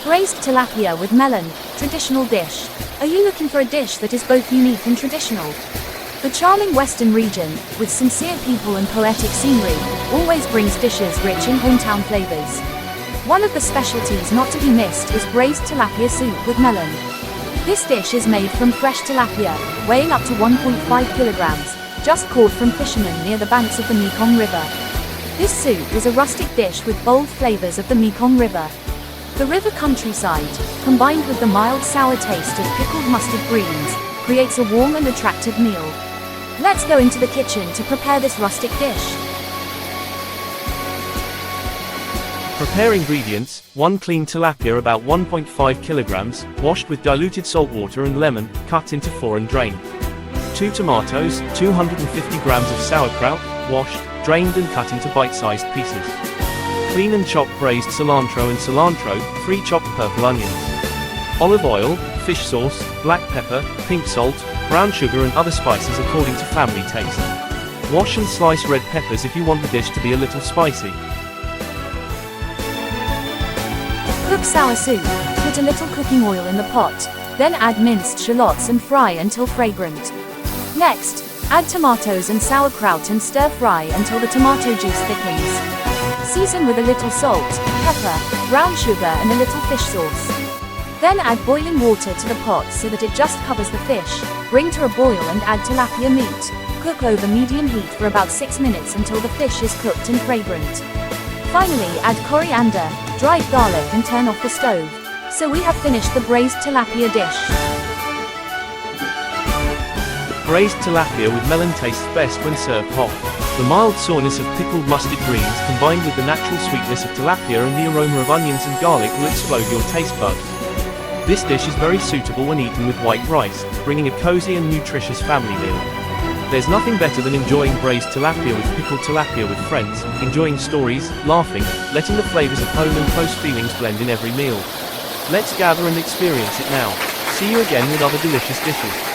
Braised tilapia with melon, traditional dish. Are you looking for a dish that is both unique and traditional? The charming western region, with sincere people and poetic scenery, always brings dishes rich in hometown flavors. One of the specialties not to be missed is braised tilapia soup with melon. This dish is made from fresh tilapia, weighing up to 1.5 kilograms, just caught from fishermen near the banks of the Mekong River. This soup is a rustic dish with bold flavors of the Mekong River. The river countryside, combined with the mild sour taste of pickled mustard greens, creates a warm and attractive meal. Let's go into the kitchen to prepare this rustic dish. Prepare ingredients: 1 clean tilapia about 1.5 kilograms, washed with diluted salt water and lemon, cut into 4 and drained. 2 tomatoes, 250 grams of sauerkraut, washed, drained and cut into bite-sized pieces. Clean and chopped braised cilantro and cilantro, 3 chopped purple onions. Olive oil, fish sauce, black pepper, pink salt, brown sugar and other spices according to family taste. Wash and slice red peppers if you want the dish to be a little spicy. Cook sour soup, put a little cooking oil in the pot, then add minced shallots and fry until fragrant. Next, add tomatoes and sauerkraut and stir fry until the tomato juice thickens. Season with a little salt, pepper, brown sugar and a little fish sauce. Then add boiling water to the pot so that it just covers the fish. Bring to a boil and add tilapia meat. Cook over medium heat for about 6 minutes until the fish is cooked and fragrant. Finally, add coriander, dried garlic and turn off the stove. So we have finished the braised tilapia dish. Braised tilapia with melon tastes best when served hot. The mild sourness of pickled mustard greens combined with the natural sweetness of tilapia and the aroma of onions and garlic will explode your taste buds. This dish is very suitable when eaten with white rice, bringing a cozy and nutritious family meal. There's nothing better than enjoying braised tilapia with pickled tilapia with friends, enjoying stories, laughing, letting the flavors of home and close feelings blend in every meal. Let's gather and experience it now. See you again with other delicious dishes.